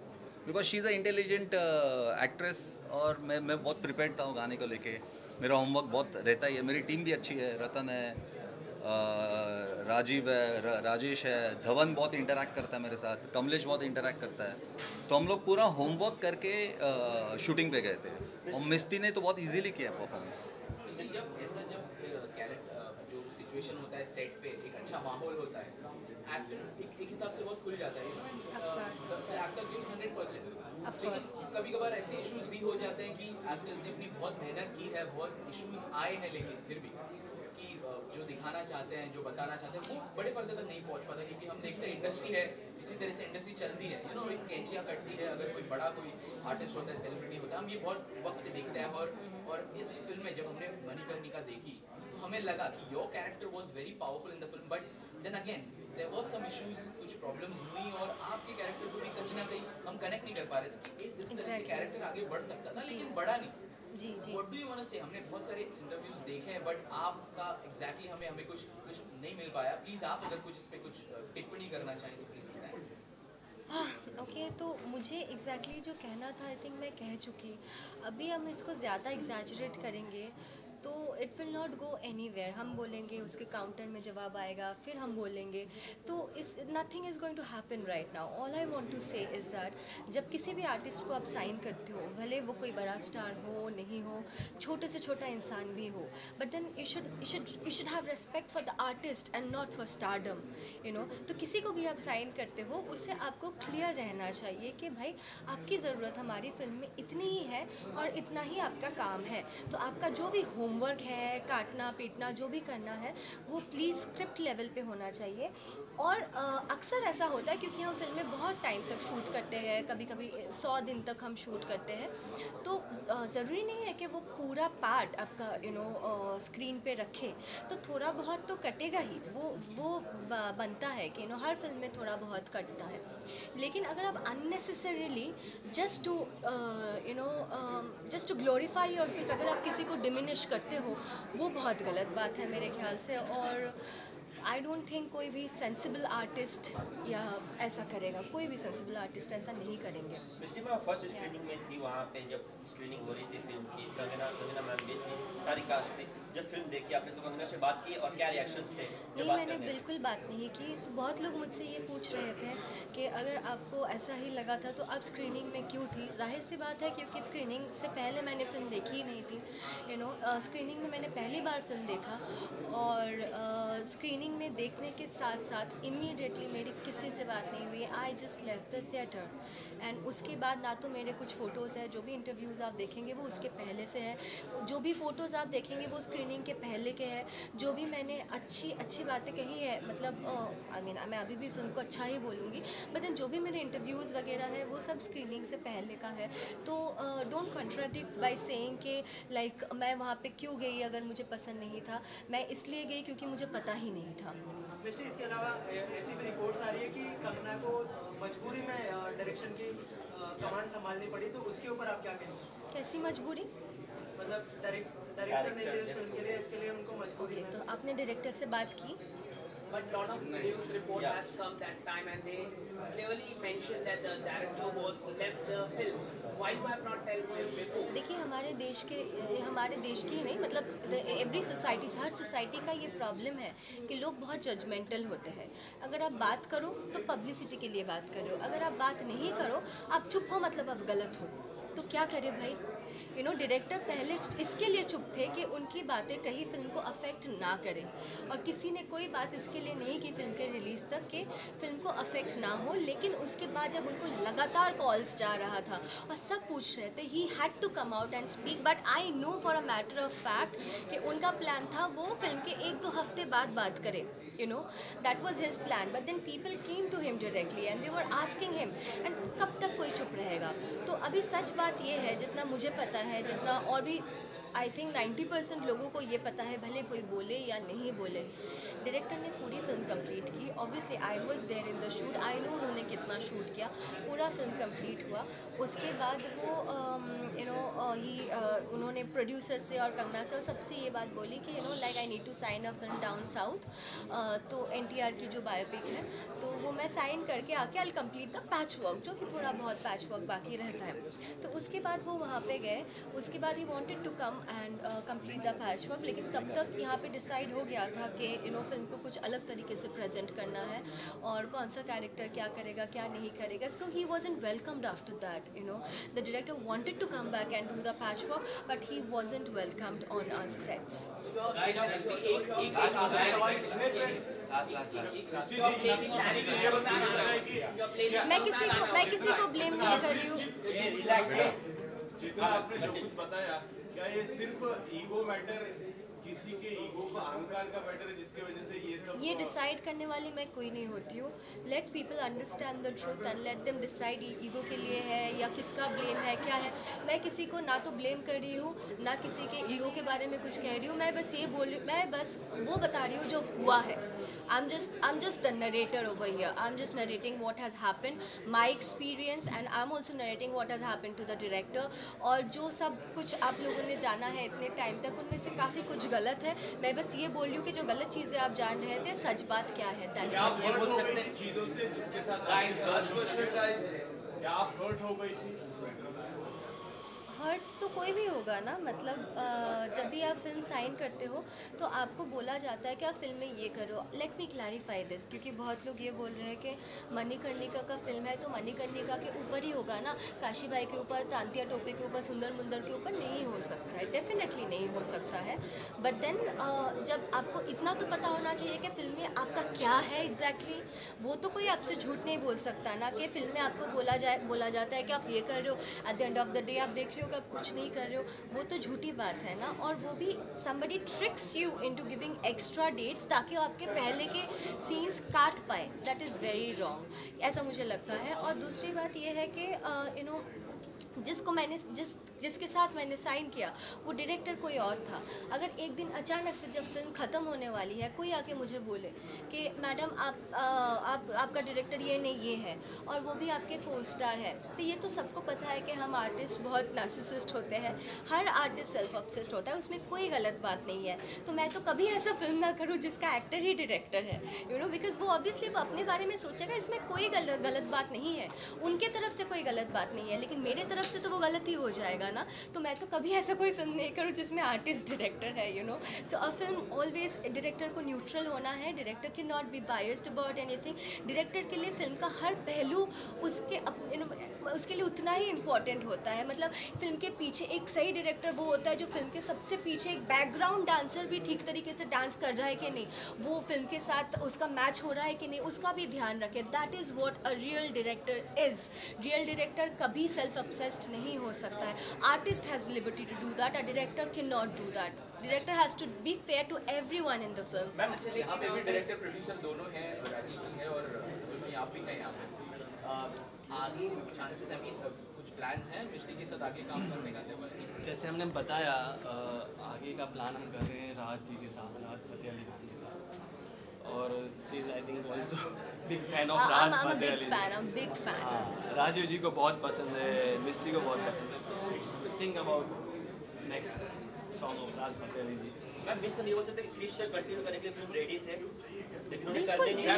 because she is a intelligent actress, और मैं बहुत प्रिपेयर्ड था गाने को लेके। मेरा होमवर्क बहुत रहता ही है। मेरी टीम भी अच्छी है, रतन है, राजीव है, राजेश है, धवन बहुत इंटरैक्ट करता है मेरे साथ, कमलेश बहुत इंटरैक्ट करता है। तो हम लोग पूरा होमवर्क करके शूटिंग पे गए थे, और मिस्ती ने तो बहुत इजीली किया परफॉर्मेंस। जो सिचुएशन होता है सेट पे, एक अच्छा माहौल होता है, एक्टर एक हिसाब से बहुत खुल जाता है, एक्टर गिव्स 100%। लेकिन कभी कभार ऐसे इश्यूज भी हो जाते हैं कि एक्टर्स ने अपनी बहुत मेहनत की है, बहुत इश्यूज आए हैं, लेकिन फिर भी कि जो दिखाना चाहते हैं, जो बताना चाहते हैं, वो बड़े पर्दे तक नहीं पहुंच पाता, क्योंकि हम देखते हैं इंडस्ट्री है, इसी तरह से इंडस्ट्री चलती है, एक कैंचियाँ कटती है। अगर कोई बड़ा कोई आर्टिस्ट होता है, सेलिब्रिटी होता है, हम ये बहुत वक्त से देखते हैं। और इस फिल्म में जब हमने मणिकर्णिका देखी, तो हमें लगा कि your character was very powerful in the film, but then again there was some issues, कुछ प्रॉब्लम्स हुई, और आपके कैरेक्टर को भी कहीं ना कहीं हम कनेक्ट नहीं कर पा रहे थे कि इस तरह से कैरेक्टर आगे बढ़ सकता था, लेकिन बढ़ा नहीं। जी। What do you want to say? हमने बहुत सारे इंटरव्यूज देखे हैं, बट आपका एग्जैक्टली हमें कुछ नहीं मिल पाया। प्लीज आप अगर कुछ इस पे कुछ टिप्पणी करना चाहें तो प्लीज बताएं। ओके, तो मुझे एग्जैक्टली जो कहना था आई थिंक मैं कह चुकी। अभी हम इसको ज़्यादा एग्जैजरेट करेंगे तो it will not go anywhere. हम बोलेंगे, उसके काउंटर में जवाब आएगा, फिर हम बोलेंगे, तो इस nothing is going to happen right now. All I want to say is that जब किसी भी आर्टिस्ट को आप साइन करते हो, भले वो कोई बड़ा स्टार हो, नहीं हो, छोटे से छोटा इंसान भी हो, but then you should have respect for the artist and not for stardom, you know. तो किसी को भी आप साइन करते हो, उससे आपको क्लियर रहना चाहिए कि भाई आपकी ज़रूरत हमारी फिल्म में इतनी ही है और इतना ही आपका काम है। तो आपका जो भी होमवर्क है, काटना पीटना जो भी करना है, वो प्लीज़ स्क्रिप्ट लेवल पे होना चाहिए। और अक्सर ऐसा होता है क्योंकि हम फिल्में बहुत टाइम तक शूट करते हैं, कभी कभी 100 दिन तक हम शूट करते हैं, तो ज़रूरी नहीं है कि वो पूरा पार्ट आपका स्क्रीन पे रखे, तो थोड़ा बहुत तो कटेगा ही। वो बनता है कि हर फिल्म में थोड़ा बहुत कटता है। लेकिन अगर आप unnecessarily just to glorify yourself अगर आप किसी को डिमिनिश करते हो, वो बहुत गलत बात है मेरे ख्याल से। और आई डोंट थिंक कोई भी सेंसिबल आर्टिस्ट या ऐसा करेगा, कोई भी सेंसिबल आर्टिस्ट ऐसा नहीं करेंगे। मैं फर्स्ट स्क्रीनिंग में थी वहाँ पे, जब स्क्रीनिंग हो रही थी फिल्म की, कंगना मैम भी थी, सारी कास्ट थी। जब फिल्म देखी आपने तो कंगना से बात की और क्या रिएक्शंस थे? नहीं, मैंने बिल्कुल बात नहीं की। बहुत लोग मुझसे ये पूछ रहे थे कि अगर आपको ऐसा ही लगा था तो आप स्क्रीनिंग में क्यों थी। जाहिर सी बात है क्योंकि स्क्रीनिंग से पहले मैंने फ़िल्म देखी ही नहीं थी, यू नो। स्क्रीनिंग में मैंने पहली बार फिल्म देखा और स्क्रीनिंग में देखने के साथ साथ इमीडिएटली मेरी किसी से बात नहीं हुई। I just left the theatre and उसके बाद ना तो मेरे कुछ फ़ोटोज़ हैं, जो भी इंटरव्यूज़ आप देखेंगे वो उसके पहले से है, जो भी फ़ोटोज़ आप देखेंगे वो स्क्रीनिंग के पहले के हैं। जो भी मैंने अच्छी बातें कही है, मतलब आई मीन मैं अभी भी फिल्म को अच्छा ही बोलूँगी, बट देन जो भी मेरे इंटरव्यूज़ वगैरह है वो सब स्क्रीनिंग से पहले का है। तो डोंट कॉन्ट्राडिक्ट बाय सेइंग कि लाइक मैं वहाँ पे क्यों गई अगर मुझे पसंद नहीं था। मैं इसलिए गई क्योंकि मुझे पता ही नहीं था। मिस्टर, इसके अलावा ऐसी भी रिपोर्ट्स आ रही है कि कंगना को मजबूरी में डायरेक्शन की कमान संभालनी पड़ी, तो उसके ऊपर आप क्या कहेंगे? कैसी मजबूरी? मतलब डायरेक्टर ने इस फिल्म के लिए, इसके लिए उनको मजबूरी है। तो आपने डायरेक्टर से बात की? But lot of news report has come that time and they clearly mentioned that the director was left the film. Why you have not told him before? देखिए हमारे देश की ही नहीं, मतलब एवरी सोसाइटी, हर सोसाइटी का ये प्रॉब्लम है कि लोग बहुत जजमेंटल होते हैं। अगर आप बात करो तो पब्लिसिटी के लिए बात करो, अगर आप बात नहीं करो, आप चुप हो मतलब आप गलत हो। तो क्या करे भाई, यू नो। डायरेक्टर पहले इसके लिए चुप थे कि उनकी बातें कहीं फिल्म को अफेक्ट ना करें, और किसी ने कोई बात इसके लिए नहीं की फिल्म के रिलीज़ तक कि फिल्म को अफेक्ट ना हो। लेकिन उसके बाद जब उनको लगातार कॉल्स जा रहा था और सब पूछ रहे थे, he had to come out and speak. But I know for a matter of fact कि उनका प्लान था वो फिल्म के 1-2 हफ्ते बाद बात करे, you know, that was his plan. But then people came to him directly and they were asking him, and कब तक कोई चुप रहेगा। तो अभी सच बात ये है, जितना मुझे पता है, जितना और भी आई थिंक 90% लोगों को ये पता है, भले कोई बोले या नहीं बोले, डायरेक्टर ने पूरी फिल्म कंप्लीट की। Obviously I was there in the shoot, I know उन्होंने कितना शूट किया। पूरा फिल्म कंप्लीट हुआ, उसके बाद वो यू नो उन्होंने प्रोड्यूसर से और कंगना से और सबसे ये बात बोली कि you know like I need to sign a film down south. तो NTR की जो बायोपिक है, तो वो मैं साइन करके आके आई कंप्लीट द पैच वर्क, जो कि थोड़ा बहुत पैच वर्क बाकी रहता है। तो उसके बाद वो वहाँ पे गए, उसके बाद he wanted to come and complete the patch work. लेकिन तब तक यहाँ पे डिसाइड हो गया था कि यू नो फिल्म को कुछ अलग तरीके से प्रेजेंट करना है और कौन सा कैरेक्टर क्या करेगा क्या नहीं करेगा। So he wasn't welcomed after that, you know. The director wanted to come back and do the patch work, but he wasn't welcomed on our sets. मैं किसी को ब्लेम नहीं कर रही हूँ। जितना आपने जो कुछ बताया, क्या ये सिर्फ ईगो मैटर, किसी के ईगो का, अहंकार का मैटर है जिसके वजह से ये सब? ये डिसाइड करने वाली मैं कोई नहीं होती हूँ। Let people understand the truth and let them decide ego के लिए है या किसका ब्लेम है, क्या है। मैं किसी को ना तो ब्लेम कर रही हूँ, ना किसी के ईगो के बारे में कुछ कह रही हूँ। मैं बस ये बोल रही हूँ, मैं बस वो बता रही हूँ जो हुआ है। I'm just the narrator over here. I'm just narrating what has happened, my experience, and I'm also narrating what has happened to the director. और जो सब कुछ आप लोगों ने जाना है इतने टाइम तक, उनमें से काफ़ी कुछ गलत है। मैं बस ये बोल रही हूँ कि जो गलत चीज़ें आप जान रहे थे, सच बात क्या है। चीज़ों से जिसके साथ क्या आप हर्ट हो गई थी? हर्ट तो कोई भी होगा ना, मतलब जब भी आप फिल्म साइन करते हो तो आपको बोला जाता है कि आप फिल्म में ये करो। लेट मी क्लैरिफाई दिस, क्योंकि बहुत लोग ये बोल रहे हैं कि मणिकर्णिका का फिल्म है तो मणिकर्णिका के ऊपर ही होगा ना, काशी बाई के ऊपर, तांतिया टोपे के ऊपर, सुंदर मुंदर के ऊपर नहीं हो सकता है। डेफिनेटली नहीं हो सकता है। बट देन जब आपको इतना तो पता होना चाहिए कि फिल्म में आपका क्या है एग्जैक्टली। वो तो कोई आपसे झूठ नहीं बोल सकता ना कि फिल्म में आपको बोला जाता है कि आप ये कर रहे हो, at the end of the day आप देख रहे हो आप कुछ नहीं कर रहे हो। वो तो झूठी बात है ना। और वो भी somebody tricks you into giving extra dates ताकि आपके पहले के सीन्स काट पाए। दैट इज़ वेरी रॉन्ग, ऐसा मुझे लगता है। और दूसरी बात ये है कि यू नो जिसके साथ मैंने साइन किया वो डायरेक्टर कोई और था। अगर एक दिन अचानक से जब फिल्म ख़त्म होने वाली है कोई आके मुझे बोले कि मैडम आपका डायरेक्टर ये नहीं ये है और वो भी आपके को स्टार है, तो ये तो सबको पता है कि हम आर्टिस्ट बहुत नार्सिसिस्ट होते हैं। हर आर्टिस्ट सेल्फ ऑब्सेस्ड होता है, उसमें कोई गलत बात नहीं है। तो मैं तो कभी ऐसा फिल्म ना करूँ जिसका एक्टर ही डायरेक्टर है, यू नो, बिकॉज वो ऑब्वियसली वो अपने बारे में सोचेगा, इसमें कोई गलत बात नहीं है। उनके तरफ से कोई गलत बात नहीं है, लेकिन मेरे तरफ से तो वो गलत ही हो जाएगा ना। तो मैं तो कभी ऐसा कोई फिल्म नहीं करूँ जिसमें आर्टिस्ट डायरेक्टर है, you know. So a film always director को न्यूट्रल होना है, director can not be biased about anything. Director के लिए फिल्म का हर पहलू उसके लिए उतना ही इम्पोर्टेंट होता है। मतलब फिल्म के पीछे एक सही डायरेक्टर वो होता है जो फिल्म के सबसे पीछे एक बैकग्राउंड डांसर भी ठीक तरीके से डांस कर रहा है कि नहीं, वो फिल्म के साथ उसका मैच हो रहा है कि नहीं, उसका भी ध्यान रखे। That is what a real director is. Real director कभी सेल्फ ऑब्सेस्ड नहीं हो सकता है। Artist has liberty to do that, a director can not do that. Director has to be fair to everyone in the film. Ma'am अच्छा, यहाँ पे भी director producer दोनों हैं, राजीव भी है और आप भी हैं यहाँ पे। आगे चांसेस, आई मीन कुछ प्लान्स हैं मिस्टी के साथ आगे काम करने का? जैसे हमने बताया आगे का प्लान हम कर रहे हैं राज जी के साथ, राज फतेह अली खान के साथ, और she is I think also big fan of Raj Fateh Ali. Big fan. हाँ, राजीव जी को बहुत पसंद है, मिस्टी को बहुत पसंद है। Think about next song of Raj Fateh Ali ji. Ma'am means हम ये बोल सकते हैं कि क्रिश सर कंटिन्यू करने के लिए फिल्म रेडी थे, लेकिन उन्हें करने नहीं दिया।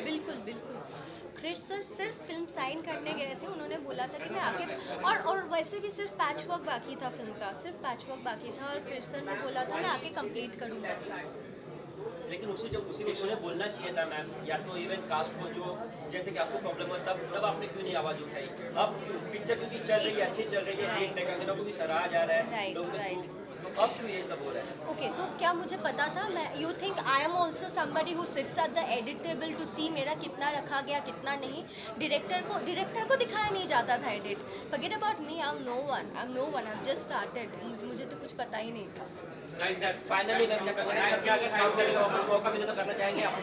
बिल्कुल। क्रिश सर सिर्फ फिल्म साइन करने गए थे, उन्होंने बोला था कि मैं आके, और वैसे भी सिर्फ पैच वर्क बाकी था फिल्म का, सिर्फ पैच वर्क बाकी था, और क्रिश सर ने बोला था मैं आके कंप्लीट करूँगा। लेकिन उसी वक्त उन्हें बोलना चाहिए था मैम, या तो इवन कास्ट को जो जैसे कि आपको प्रॉब्लम हो तब आपने क्यों नहीं आवाज़ उठाई? अब क्यों? पिक्चर क्योंकि चल रही है, अच्छी चल रही है, हिट है, कंगना को भी सराहा जा रहा है, राइट। तो अब क्यों ये सब हो रहा है? ओके, तो क्या मुझे पता था? मैं you think I am also somebody who sits at the edit table to see मेरा कितना रखा गया कितना नहीं। डायरेक्टर को दिखाया नहीं जाता था edit. Forget about me, I am no one, I have just started, मुझे तो कुछ पता ही नहीं था। फाइनली मैम क्या अगर काम करने का वापस मौका मिले तो करना चाहेंगे आप?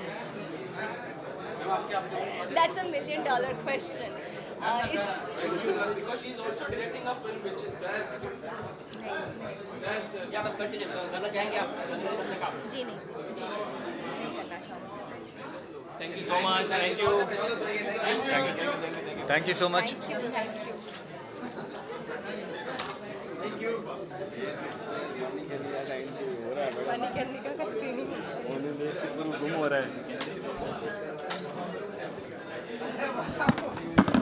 That's $1 million question. Because she is also directing a film which is या मैम कंटिन्यू करना चाहेंगे आप काम? जी नहीं करना चाहूँगी। Thank you so much. Thank you so much. Manikarnika का स्क्रीनिंग गुम हो रहा है।